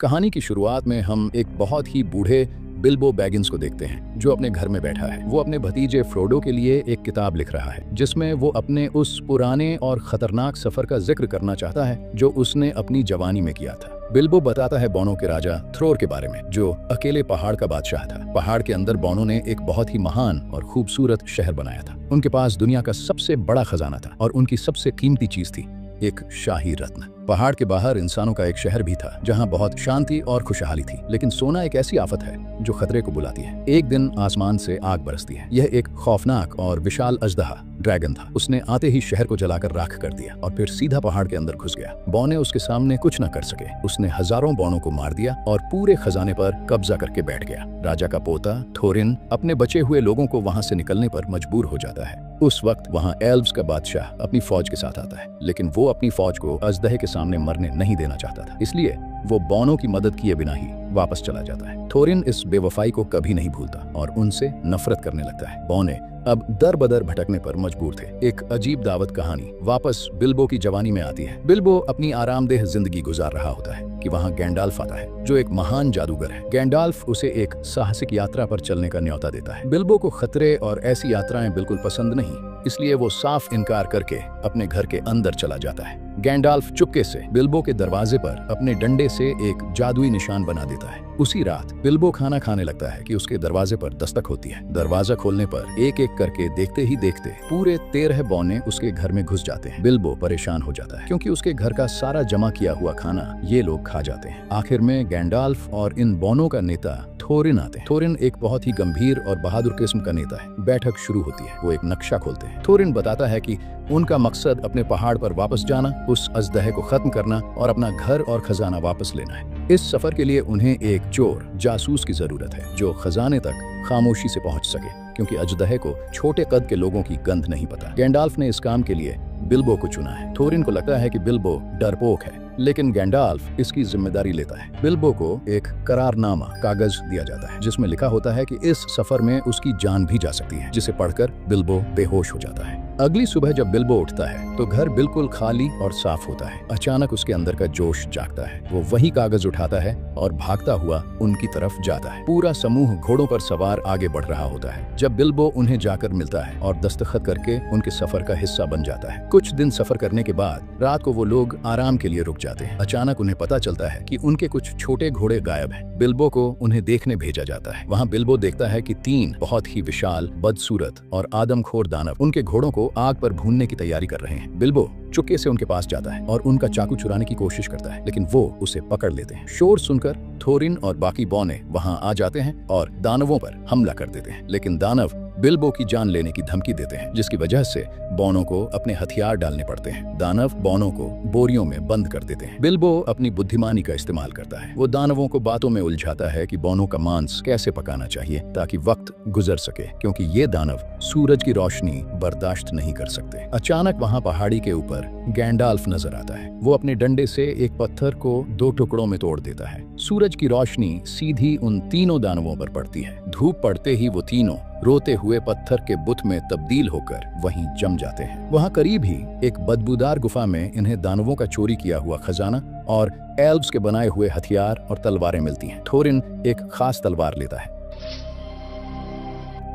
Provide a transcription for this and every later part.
कहानी की शुरुआत में हम एक बहुत ही बूढ़े बिल्बो बैगिंस को देखते हैं जो अपने घर में बैठा है। वो अपने भतीजे फ्रोडो के लिए एक किताब लिख रहा है जिसमें वो अपने उस पुराने और खतरनाक सफर का जिक्र करना चाहता है जो उसने अपनी जवानी में किया था। बिल्बो बताता है बोनो के राजा थ्रोर के बारे में जो अकेले पहाड़ का बादशाह था। पहाड़ के अंदर बोनो ने एक बहुत ही महान और खूबसूरत शहर बनाया था। उनके पास दुनिया का सबसे बड़ा खजाना था और उनकी सबसे कीमती चीज थी एक शाही रत्न। पहाड़ के बाहर इंसानों का एक शहर भी था जहां बहुत शांति और खुशहाली थी। लेकिन सोना एक ऐसी आफत है जो खतरे को बुलाती है। एक दिन आसमान से आग बरसती है। यह एक खौफनाक और विशाल अजदहा ड्रैगन था। उसने आते ही शहर को जलाकर राख कर दिया और फिर सीधा पहाड़ के अंदर घुस गया। बौने उसके सामने कुछ न कर सके। उसने हजारों बौनों को मार दिया और पूरे खजाने पर कब्जा करके बैठ गया। राजा का पोता थोरिन अपने बचे हुए लोगों को वहां से निकलने पर मजबूर हो जाता है। उस वक्त वहां एल्व्स का बादशाह अपनी फौज के साथ आता है, लेकिन वो अपनी फौज को अजदहे के सामने मरने नहीं देना चाहता था। इसलिए वो बौनों की मदद किए बिना ही वापस चला जाता है। थोरिन इस बेवफाई को कभी नहीं भूलता और उनसे नफरत करने लगता है। बौने अब दर बदर भटकने पर मजबूर थे। एक अजीब दावत कहानी वापस बिल्बो की जवानी में आती है। बिल्बो अपनी आरामदेह जिंदगी गुजार रहा होता है कि वहाँ गैंडाल्फ आता है जो एक महान जादूगर है। गैंडाल्फ उसे एक साहसिक यात्रा पर चलने का न्योता देता है। बिल्बो को खतरे और ऐसी यात्राएं बिल्कुल पसंद नहीं, इसलिए वो साफ इनकार करके अपने घर के अंदर चला जाता है। गैंडाल्फ चुपके से बिल्बो के दरवाजे पर अपने डंडे से एक जादुई निशान बना देता है। उसी रात बिल्बो खाना खाने लगता है कि उसके दरवाजे पर दस्तक होती है। दरवाजा खोलने पर एक एक करके देखते ही देखते पूरे 13 बौने उसके घर में घुस जाते हैं। बिल्बो परेशान हो जाता है क्योंकि उसके घर का सारा जमा किया हुआ खाना ये लोग खा जाते हैं। आखिर में गैंडाल्फ और इन बौनों का नेता थोरिन आते हैं। थोरिन एक बहुत ही गंभीर और बहादुर किस्म का नेता है। बैठक शुरू होती है। वो एक नक्शा खोलते हैं। थोरिन बताता है कि उनका मकसद अपने पहाड़ पर वापस जाना, उस अजदहे को खत्म करना और अपना घर और खजाना वापस लेना है। इस सफर के लिए उन्हें एक चोर जासूस की जरूरत है जो खजाने तक खामोशी से पहुंच सके, क्योंकि अजदहे को छोटे कद के लोगों की गंध नहीं पता। गैंडाल्फ ने इस काम के लिए बिल्बो को चुना है। थोरिन को लगता है कि बिल्बो डरपोक है, लेकिन गैंडाल्फ इसकी जिम्मेदारी लेता है। बिल्बो को एक करारनामा कागज दिया जाता है जिसमें लिखा होता है कि इस सफर में उसकी जान भी जा सकती है, जिसे पढ़कर बिल्बो बेहोश हो जाता है। अगली सुबह जब बिल्बो उठता है तो घर बिल्कुल खाली और साफ होता है। अचानक उसके अंदर का जोश जागता है। वो वही कागज उठाता है और भागता हुआ उनकी तरफ जाता है। पूरा समूह घोड़ों पर सवार आगे बढ़ रहा होता है। जब बिल्बो उन्हें जाकर मिलता है और दस्तखत करके उनके सफर का हिस्सा बन जाता है। कुछ दिन सफर करने के बाद रात को वो लोग आराम के लिए रुक जाते हैं। अचानक उन्हें पता चलता है कि उनके कुछ छोटे घोड़े गायब हैं। बिल्बो को उन्हें देखने भेजा जाता है। वहाँ बिल्बो देखता है कि 3 बहुत ही विशाल, बदसूरत और आदमखोर दानव उनके घोड़ों को आग पर भूनने की तैयारी कर रहे हैं। बिल्बो चुपके से उनके पास जाता है और उनका चाकू चुराने की कोशिश करता है, लेकिन वो उसे पकड़ लेते हैं। शोर सुनकर थोरिन और बाकी बौने वहां आ जाते हैं और दानवों पर हमला कर देते हैं, लेकिन दानव बिल्बो की जान लेने की धमकी देते हैं, जिसकी वजह से बौनों को अपने हथियार डालने पड़ते हैं। दानव बौनों को बोरियों में बंद कर देते हैं। बिल्बो अपनी बुद्धिमानी का इस्तेमाल करता है। वो दानवों को बातों में उलझाता है कि बौनों का मांस कैसे पकाना चाहिए ताकि वक्त गुजर सके, क्योंकि ये दानव सूरज की रोशनी बर्दाश्त नहीं कर सकते। अचानक वहाँ पहाड़ी के ऊपर गैंडाल्फ नजर आता है। वो अपने डंडे से एक पत्थर को 2 टुकड़ों में तोड़ देता है। सूरज की रोशनी सीधी उन तीनों दानवों पर पड़ती है। धूप पड़ते ही वो तीनों रोते हुए पत्थर के बुत में तब्दील होकर वहीं जम जाते हैं। वहां करीब ही एक बदबूदार गुफा में इन्हें दानवों का चोरी किया हुआ खजाना और एल्व्स के बनाए हुए हथियार और तलवारें मिलती हैं। थोरिन एक खास तलवार लेता है,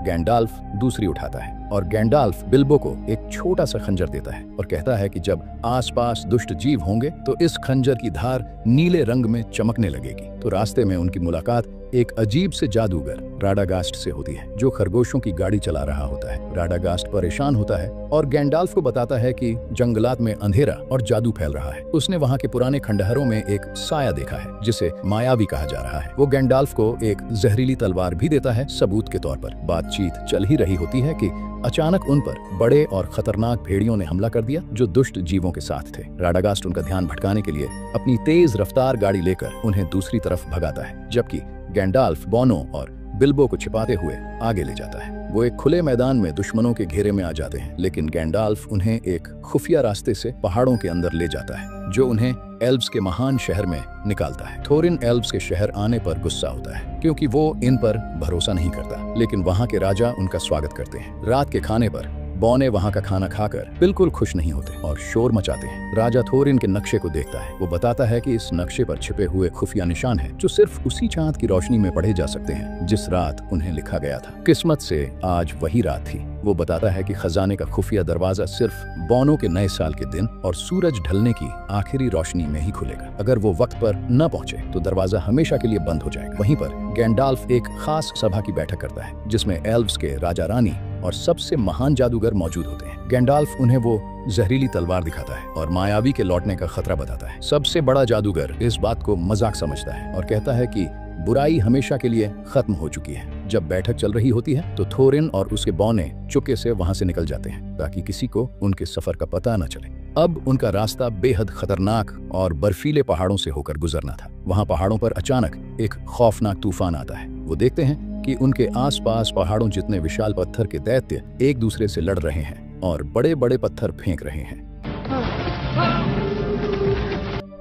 गैंडाल्फ दूसरी उठाता है और गैंडाल्फ बिल्बो को एक छोटा सा खंजर देता है और कहता है कि जब आसपास दुष्ट जीव होंगे तो इस खंजर की धार नीले रंग में चमकने लगेगी। तो रास्ते में उनकी मुलाकात एक अजीब से जादूगर राडागास्ट से होती है जो खरगोशों की गाड़ी चला रहा होता है। राडागास्ट परेशान होता है और गैंडाल्फ को बताता है कि जंगलात में अंधेरा और जादू फैल रहा है। उसने वहाँ के पुराने खंडहरों में एक साया देखा है जिसे मायावी कहा जा रहा है। वो गैंडाल्फ को एक जहरीली तलवार भी देता है सबूत के तौर पर। बातचीत चल ही रही होती है कि अचानक उन पर बड़े और खतरनाक भेड़ियों ने हमला कर दिया जो दुष्ट जीवों के साथ थे। राडागास्ट उनका ध्यान भटकाने के लिए अपनी तेज रफ्तार गाड़ी लेकर उन्हें दूसरी तरफ भगाता है, जबकि गैंडाल्फ बौनों और बिल्बो को छिपाते हुए आगे ले जाता है। वो एक खुले मैदान में दुश्मनों के घेरे में आ जाते हैं, लेकिन गैंडाल्फ उन्हें एक खुफिया रास्ते से पहाड़ों के अंदर ले जाता है जो उन्हें एल्व्स के महान शहर में निकालता है। थोरिन एल्व्स के शहर आने पर गुस्सा होता है क्योंकि वो इन पर भरोसा नहीं करता, लेकिन वहाँ के राजा उनका स्वागत करते हैं। रात के खाने पर बौने वहाँ का खाना खाकर बिल्कुल खुश नहीं होते और शोर मचाते हैं। राजा थोरिन के नक्शे को देखता है। वो बताता है कि इस नक्शे पर छिपे हुए खुफिया निशान हैं जो सिर्फ उसी चांद की रोशनी में पढ़े जा सकते हैं जिस रात उन्हें लिखा गया था। किस्मत से आज वही रात थी। वो बताता है कि खजाने का खुफिया दरवाजा सिर्फ बौनों के नए साल के दिन और सूरज ढलने की आखिरी रोशनी में ही खुलेगा। अगर वो वक्त पर न पहुंचे तो दरवाजा हमेशा के लिए बंद हो जाएगा। वहीं पर गैंडाल्फ एक खास सभा की बैठक करता है जिसमें एल्व्स के राजा रानी और सबसे महान जादूगर मौजूद होते हैं। गैंडाल्फ उन्हें वो जहरीली तलवार दिखाता है और मायावी के लौटने का खतरा बताता है। सबसे बड़ा जादूगर इस बात को मजाक समझता है और कहता है कि बुराई हमेशा के लिए खत्म हो चुकी है। जब बैठक चल रही होती है तो थोरिन और उसके बौने चुपके से वहां से निकल जाते हैं ताकि किसी को उनके सफर का पता न चले। अब उनका रास्ता बेहद खतरनाक और बर्फीले पहाड़ों से होकर गुजरना था। वहां पहाड़ों पर अचानक एक खौफनाक तूफान आता है। वो देखते हैं कि उनके आसपास पहाड़ों जितने विशाल पत्थर के दैत्य एक दूसरे से लड़ रहे हैं और बड़े बड़े पत्थर फेंक रहे हैं।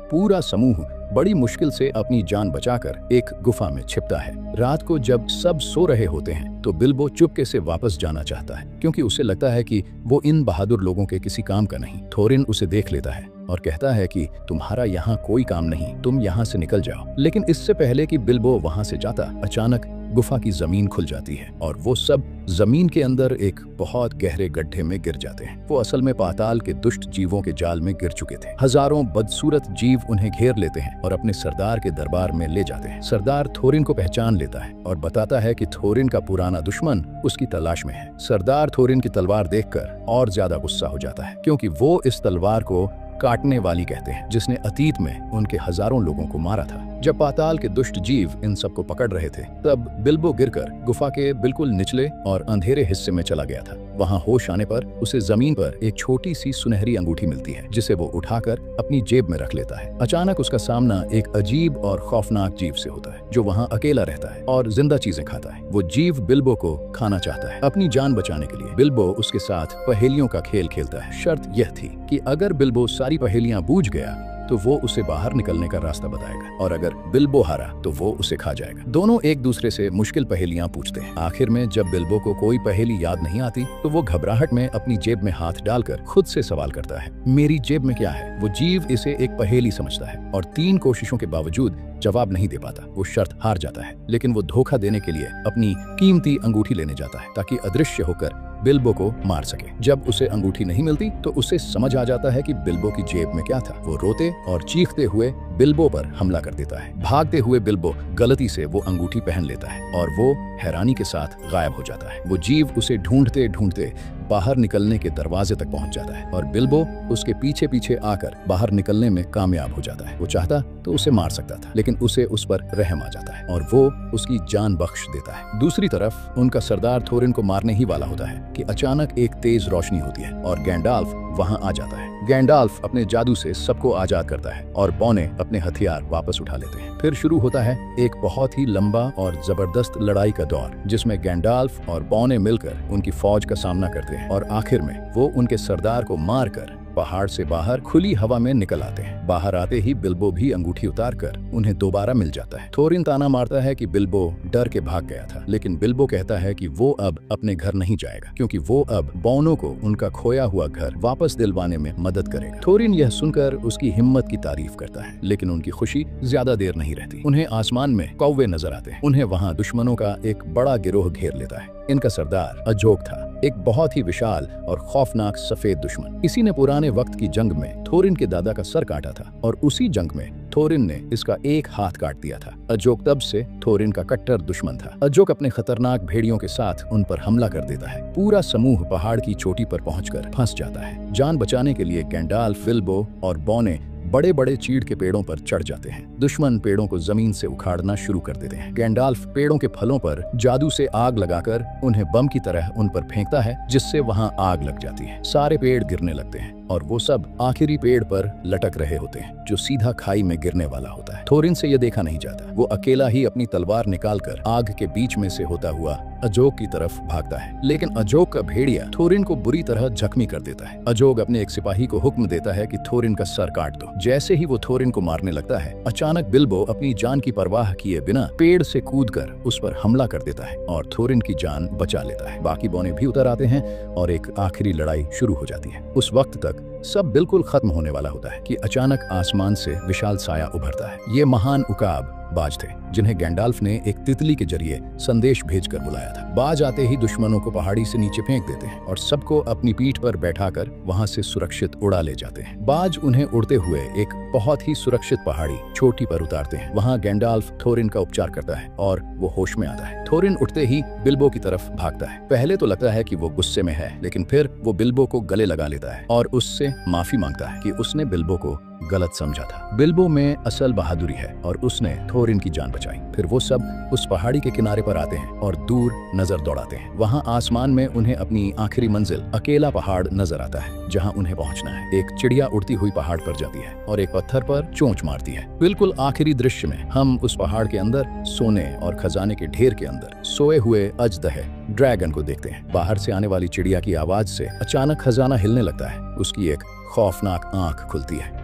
पूरा समूह बड़ी मुश्किल से अपनी जान बचाकर एक गुफा में छिपता है। रात को जब सब सो रहे होते हैं तो बिल्बो चुपके से वापस जाना चाहता है क्योंकि उसे लगता है कि वो इन बहादुर लोगों के किसी काम का नहीं। थोरिन उसे देख लेता है और कहता है कि तुम्हारा यहाँ कोई काम नहीं, तुम यहाँ से निकल जाओ। लेकिन इससे पहले कि बिल्बो वहाँ से जाता, अचानक गुफा की जमीन खुल जाती है और वो सब जमीन के अंदर एक बहुत गहरे गड्ढे में गिर जाते हैं। वो असल में पाताल के दुष्ट जीवों के जाल में गिर चुके थे। हजारों बदसूरत जीव उन्हें घेर लेते हैं और अपने सरदार के दरबार में ले जाते हैं। सरदार थोरिन को पहचान लेता है और बताता है कि थोरिन का पुराना दुश्मन उसकी तलाश में है। सरदार थोरिन की तलवार देखकर और ज्यादा गुस्सा हो जाता है क्योंकि वो इस तलवार को काटने वाली कहते हैं जिसने अतीत में उनके हजारों लोगों को मारा था। जब पाताल के दुष्ट जीव इन सबको पकड़ रहे थे तब बिल्बो गिरकर गुफा के बिल्कुल निचले और अंधेरे हिस्से में चला गया था। वहां होश आने पर उसे जमीन पर एक छोटी सी सुनहरी अंगूठी मिलती है जिसे वो उठाकर अपनी जेब में रख लेता है। अचानक उसका सामना एक अजीब और खौफनाक जीव से होता है जो वहां अकेला रहता है और जिंदा चीजें खाता है। वो जीव बिल्बो को खाना चाहता है। अपनी जान बचाने के लिए बिल्बो उसके साथ पहेलियों का खेल खेलता है। शर्त यह थी कि अगर बिल्बो सारी पहेलियां बूझ गया तो वो उसे बाहर निकलने का रास्ता बताएगा और अगर बिल्बो हारा तो वो उसे खा जाएगा। दोनों एक दूसरे से मुश्किल पहेलियां पूछते हैं। आखिर में जब बिल्बो को कोई पहेली याद नहीं आती तो वो घबराहट में अपनी जेब में हाथ डालकर खुद से सवाल करता है, मेरी जेब में क्या है? वो जीव इसे एक पहेली समझता है और 3 कोशिशों के बावजूद जवाब नहीं दे पाता। वो शर्त हार जाता है लेकिन वो धोखा देने के लिए अपनी कीमती अंगूठी लेने जाता है ताकि अदृश्य होकर बिल्बो को मार सके। जब उसे अंगूठी नहीं मिलती तो उसे समझ आ जाता है कि बिल्बो की जेब में क्या था। वो रोते और चीखते हुए बिल्बो पर हमला कर देता है। भागते हुए बिल्बो गलती से वो अंगूठी पहन लेता है और वो हैरानी के साथ गायब हो जाता है। वो जीव उसे ढूंढते ढूंढते बाहर निकलने के दरवाजे तक पहुंच जाता है और बिल्बो उसके पीछे पीछे आकर बाहर निकलने में कामयाब हो जाता है। वो चाहता तो उसे मार सकता था लेकिन उसे उस पर रहम आ जाता है और वो उसकी जान बख्श देता है। दूसरी तरफ उनका सरदार थोरिन को मारने ही वाला होता है कि अचानक एक तेज रोशनी होती है और गैंडाल्फ वहां आ जाता है। गैंडाल्फ अपने जादू से सबको आजाद करता है और बौने अपने हथियार वापस उठा लेते हैं। फिर शुरू होता है एक बहुत ही लंबा और जबरदस्त लड़ाई का दौर जिसमें गैंडाल्फ और बौने मिलकर उनकी फौज का सामना करते हैं और आखिर में वो उनके सरदार को मारकर पहाड़ से बाहर खुली हवा में निकल आते हैं। बाहर आते ही बिल्बो भी अंगूठी उतारकर उन्हें दोबारा मिल जाता है। थोरिन ताना मारता है कि बिल्बो डर के भाग गया था लेकिन बिल्बो कहता है कि वो अब अपने घर नहीं जाएगा क्योंकि वो अब बौनों को उनका खोया हुआ घर वापस दिलवाने में मदद करेगा। थोरिन यह सुनकर उसकी हिम्मत की तारीफ करता है लेकिन उनकी खुशी ज्यादा देर नहीं रहती। उन्हें आसमान में कौवे नजर आते हैं। उन्हें वहाँ दुश्मनों का एक बड़ा गिरोह घेर लेता है। इनका सरदार अजोक था, एक बहुत ही विशाल और खौफनाक सफेद दुश्मन। इसी ने पुराने वक्त की जंग में थोरिन के दादा का सर काटा था और उसी जंग में थोरिन ने इसका एक हाथ काट दिया था। अजोक तब से थोरिन का कट्टर दुश्मन था। अजोक अपने खतरनाक भेड़ियों के साथ उन पर हमला कर देता है। पूरा समूह पहाड़ की चोटी पर पहुंचकर फंस जाता है। जान बचाने के लिए गैंडाल्फ, बिल्बो और बौने बड़े बड़े चीड़ के पेड़ों पर चढ़ जाते हैं। दुश्मन पेड़ों को जमीन से उखाड़ना शुरू कर देते हैं। गैंडाल्फ पेड़ों के फलों पर जादू से आग लगाकर उन्हें बम की तरह उन पर फेंकता है जिससे वहां आग लग जाती है। सारे पेड़ गिरने लगते हैं। और वो सब आखिरी पेड़ पर लटक रहे होते हैं जो सीधा खाई में गिरने वाला होता है। थोरिन से ये देखा नहीं जाता। वो अकेला ही अपनी तलवार निकालकर आग के बीच में से होता हुआ अजोग की तरफ भागता है, लेकिन अजोग का भेड़िया थोरिन को बुरी तरह जख्मी कर देता है। अजोग अपने एक सिपाही को हुक्म देता है कि थोरिन का सर काट दो। जैसे ही वो थोरिन को मारने लगता है, अचानक बिल्बो अपनी जान की परवाह किए बिना पेड़ से कूदकर उस पर हमला कर देता है और थोरिन की जान बचा लेता है। बाकी बौने भी उतर आते हैं और एक आखिरी लड़ाई शुरू हो जाती है। उस वक्त तक सब बिल्कुल खत्म होने वाला होता है कि अचानक आसमान से विशाल साया उभरता है। ये महान उकाब बाज थे जिन्हें गैंडाल्फ ने एक तितली के जरिए संदेश भेजकर बुलाया था। बाज आते ही दुश्मनों को पहाड़ी से नीचे फेंक देते हैं और सबको अपनी पीठ पर बैठाकर वहां से सुरक्षित उड़ा ले जाते हैं। बाज उन्हें उड़ते हुए एक बहुत ही सुरक्षित पहाड़ी चोटी पर उतारते हैं। वहां गैंडाल्फ थोरिन का उपचार करता है और वो होश में आता है। थोरिन उठते ही बिल्बो की तरफ भागता है। पहले तो लगता है कि वो गुस्से में है, लेकिन फिर वो बिल्बो को गले लगा लेता है और उससे माफी मांगता है कि उसने बिल्बो को गलत समझा था। बिल्बो में असल बहादुरी है और उसने थोरिन की जान बचाई। फिर वो सब उस पहाड़ी के किनारे पर आते हैं और दूर नजर दौड़ाते हैं। वहां आसमान में उन्हें अपनी आखिरी मंजिल अकेला पहाड़ नजर आता है जहां उन्हें पहुंचना है। एक चिड़िया उड़ती हुई पहाड़ पर जाती है और एक पत्थर पर चोंच मारती है। बिल्कुल आखिरी दृश्य में हम उस पहाड़ के अंदर सोने और खजाने के ढेर के अंदर सोए हुए अजदह ड्रैगन को देखते हैं। बाहर से आने वाली चिड़िया की आवाज से अचानक खजाना हिलने लगता है। उसकी एक खौफनाक आंख खुलती है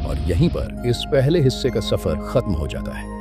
और यहीं पर इस पहले हिस्से का सफर खत्म हो जाता है।